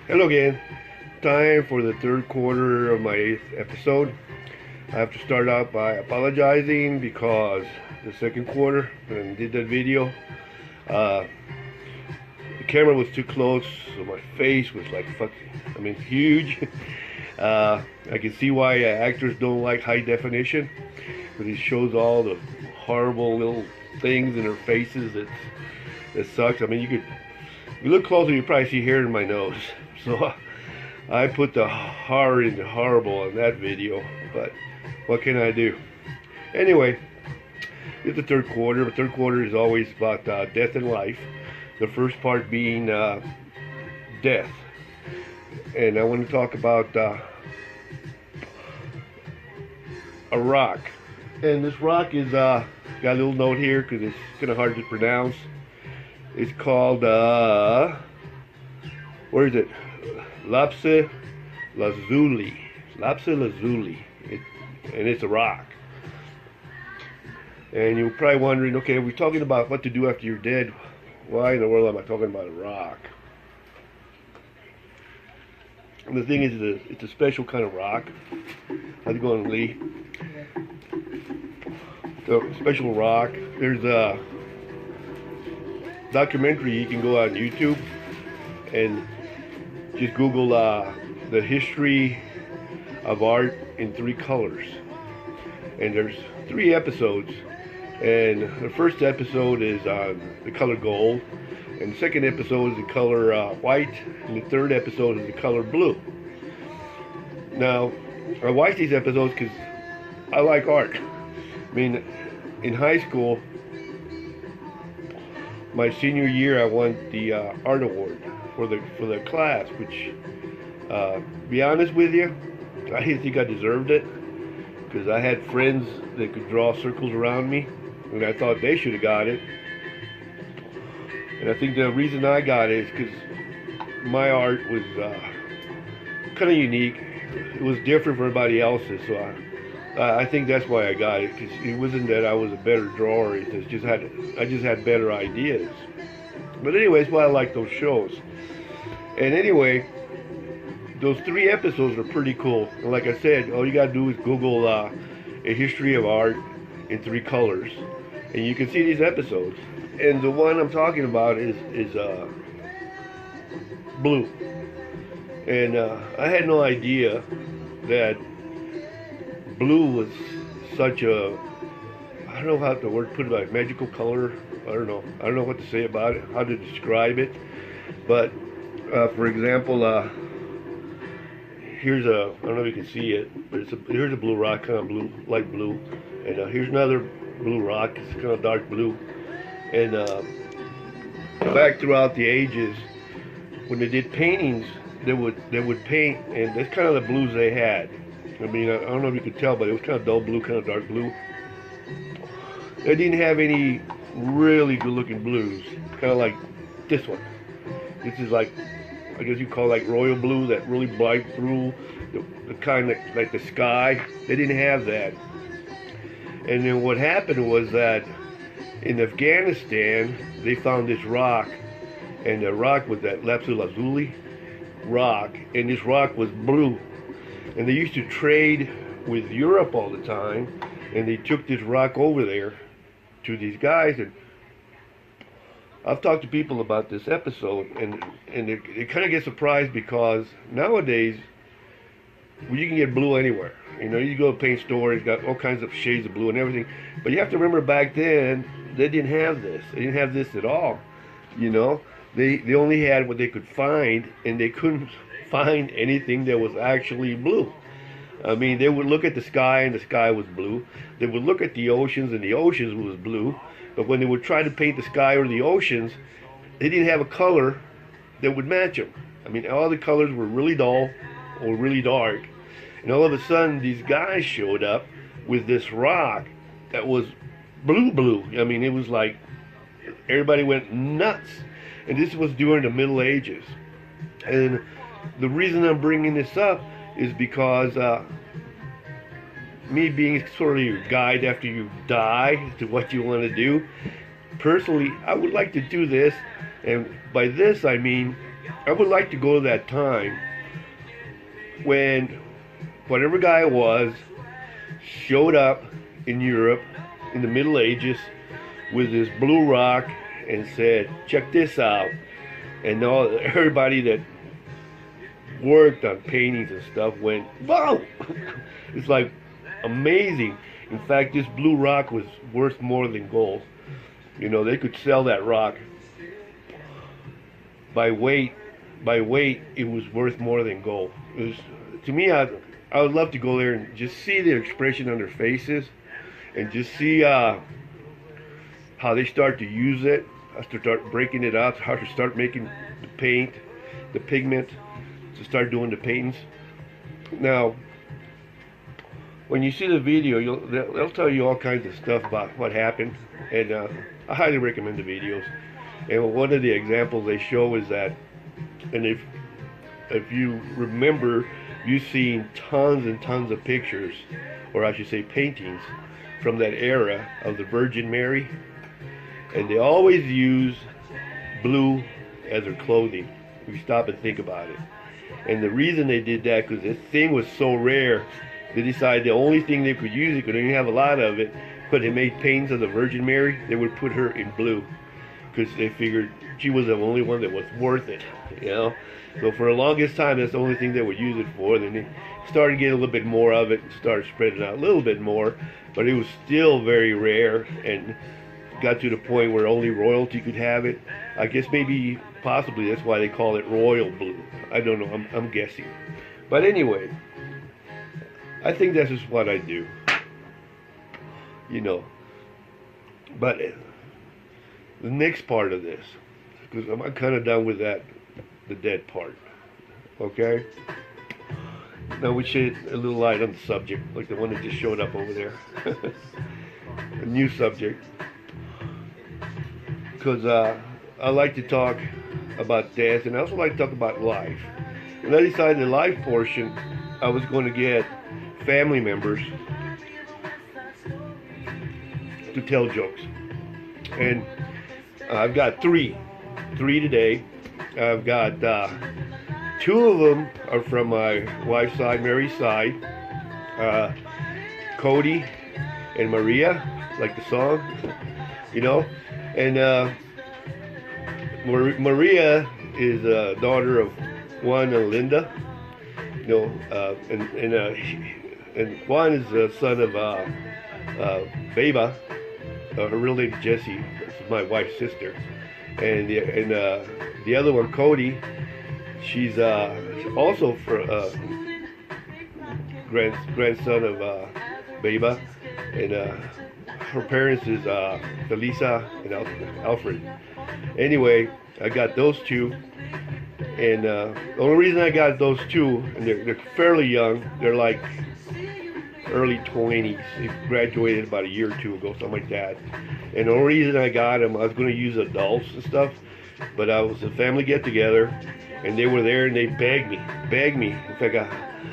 Hello again. Time for the third quarter of my 8th episode. I have to start out by apologizing because the second quarter, when I did that video, the camera was too close, so my face was like huge. I can see why actors don't like high definition, because it shows all the horrible little things in their faces that sucks. I mean, if you look closer, you probably see hair in my nose. So I put the horror into horrible on that video, but what can I do? Anyway, it's the third quarter. The third quarter is always about death and life. The first part being death. And I want to talk about a rock. And this rock is, got a little note here because it's kind of hard to pronounce. It's called, where is it? Lapis lazuli. Lapis lazuli. And it's a rock. And you're probably wondering, okay, we're talking about what to do after you're dead. Why in the world am I talking about a rock? And the thing is, it's a special kind of rock. How's it going, Lee? So, special rock. There's a documentary you can go on YouTube and just Google the history of art in 3 colors. And there's 3 episodes. And the first episode is the color gold. And the second episode is the color white. And the third episode is the color blue. Now, I watch these episodes because I like art. I mean, in high school, my senior year, I won the art award for the class, which, be honest with you, I didn't think I deserved it, because I had friends that could draw circles around me, and I thought they should have got it. And I think the reason I got it is because my art was kind of unique. It was different from everybody else's, so I think that's why I got it. Because it wasn't that I was a better drawer; I just had better ideas. But anyways, why I like those shows. And anyway, those 3 episodes are pretty cool. And like I said, all you gotta do is Google a history of art in 3 colors, and you can see these episodes. And the one I'm talking about is blue. And I had no idea that blue was such a, I don't know how the word put it, like magical color. I don't know what to say about it, how to describe it. But for example, here's I don't know if you can see it, but here's a blue rock, kind of blue, light blue. And here's another blue rock, it's kind of dark blue. And back throughout the ages, when they did paintings, they would paint, and that's kind of the blues they had. I mean, I don't know if you could tell, but it was kind of dull blue, kind of dark blue. They didn't have any really good-looking blues, kind of like this one. This is like, I guess you call like royal blue, that really bright blue, the kind that like the sky. They didn't have that. And then what happened was that in Afghanistan, they found this rock, and the rock was that lapis lazuli rock, and this rock was blue. And they used to trade with Europe all the time, and they took this rock over there to these guys. And I've talked to people about this episode, and they kind of get surprised, because nowadays, well, you can get blue anywhere. You know, you go to a paint store, it's got all kinds of shades of blue and everything. But you have to remember, back then, they didn't have this. They didn't have this at all. You know, they only had what they could find, and they couldn't find anything that was actually blue. I mean, they would look at the sky, and the sky was blue. They would look at the oceans, and the oceans was blue. But when they would try to paint the sky or the oceans, they didn't have a color that would match them. I mean, all the colors were really dull or really dark. And all of a sudden, these guys showed up with this rock that was blue. I mean, it was like everybody went nuts. And this was during the Middle Ages. And the reason I'm bringing this up is because me being sort of your guide after you die to what you want to do, personally, I would like to do this. And by this, I mean I would like to go to that time when whatever guy it was showed up in Europe in the Middle Ages with this blue rock and said, check this out. And everybody that worked on paintings and stuff went, wow! It's like amazing. In fact, this blue rock was worth more than gold. You know, they could sell that rock by weight. By weight, it was worth more than gold. It was, to me, I would love to go there and just see the expression on their faces, and just see how they start to use it, how to start breaking it out, how to start making the paint, the pigment, to start doing the paintings. Now, when you see the video, they'll tell you all kinds of stuff about what happened, and I highly recommend the videos. And one of the examples they show is that, and if you remember, you've seen tons and tons of pictures, or I should say paintings, from that era of the Virgin Mary, and they always use blue as their clothing. If you stop and think about it. And the reason they did that, because this thing was so rare, they decided the only thing they could use, it, because they didn't have a lot of it, but they made paintings of the Virgin Mary, they would put her in blue, because they figured she was the only one that was worth it, you know. So for the longest time, that's the only thing they would use it for. Then they started getting a little bit more of it and started spreading out a little bit more, but it was still very rare, and got to the point where only royalty could have it. I guess maybe, possibly, that's why they call it royal blue. I don't know, I'm guessing. But anyway, I think that's just what I do, you know. But the next part of this, because I'm kind of done with that, the dead part, okay? Now we shed a little light on the subject, like the one that just showed up over there. A new subject. Because I like to talk about death, and I also like to talk about life. And I decided the life portion, I was going to get family members to tell jokes. And I've got three today. I've got two of them are from my wife's side, Mary's side, Cody and Maria, like the song, you know. And Maria is a daughter of Juan and Linda, you know, and Juan is the son of Beba, her real name is Jessie. That's my wife's sister. And the other one, Cody, she's also grandson of Beba, and her parents is Felisa and Alfred. Anyway, I got those two, and the only reason I got those two, and they're fairly young, they're like early 20s. They graduated about a year or two ago, something like that. And the only reason I got them, I was going to use adults and stuff, but I was a family get-together, and they were there, and they begged me. In fact,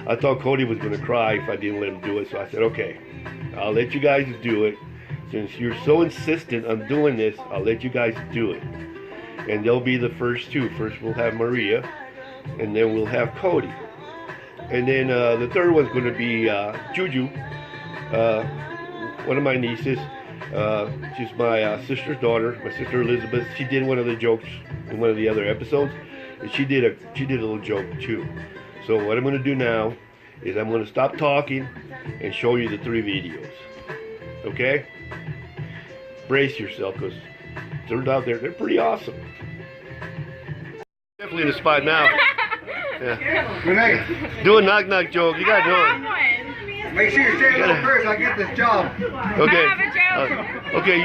I thought Cody was going to cry if I didn't let him do it, so I said, okay, I'll let you guys do it. Since you're so insistent on doing this, I'll let you guys do it. And they'll be the first two. First we'll have Maria, and then we'll have Cody. And then the third one's going to be Juju, one of my nieces. She's my sister's daughter, my sister Elizabeth. She did one of the jokes in one of the other episodes, and she did a little joke too. So what I'm going to do now is I'm going to stop talking and show you the three videos. Okay? Brace yourself, because turns out they're pretty awesome. Definitely in the spot now. Yeah. Renee, Do a knock-knock joke. You gotta do it. make sure you say it first. I get this job. Okay. I have a joke. Okay,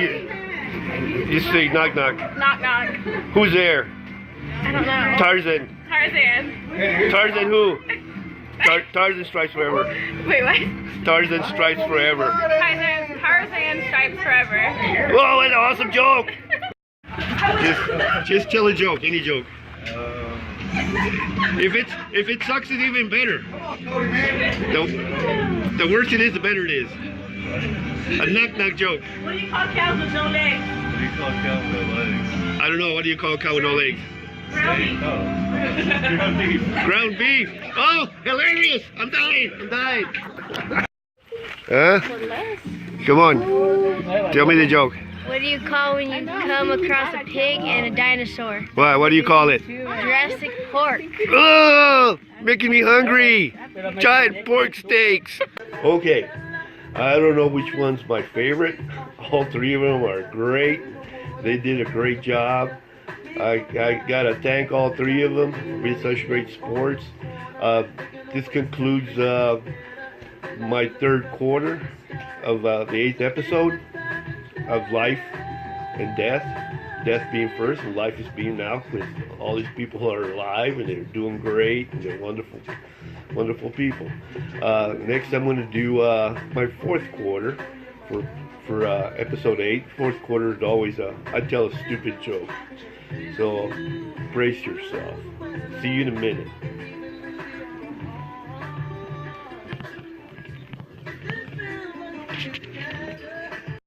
you say knock-knock. Knock-knock. Who's there? I don't know. Tarzan. Tarzan who? Tarzan stripes forever. Wait, what? Tarzan stripes forever. Tarzan stripes forever. Whoa, what an awesome joke! Just tell a joke, any joke. If it sucks, it's even better. The worse it is, the better it is. A knock-knock joke. What do you call cows with no legs? I don't know. What do you call a cow with no legs? Ground beef. Oh, hilarious! I'm dying. Huh? Come on. Tell me the joke. What do you call when you come across a pig and a dinosaur? What do you call it? Jurassic Park. Oh, making me hungry. Giant pork steaks. Okay, I don't know which one's my favorite. All three of them are great. They did a great job. I gotta thank all three of them for such great sports. This concludes my third quarter of the 8th episode of life and death. Death being first and life is being now, because all these people are alive and they're doing great and they're wonderful people. Next I'm going to do my fourth quarter for episode 8. Fourth quarter is always I tell a stupid joke. So brace yourself. See you in a minute.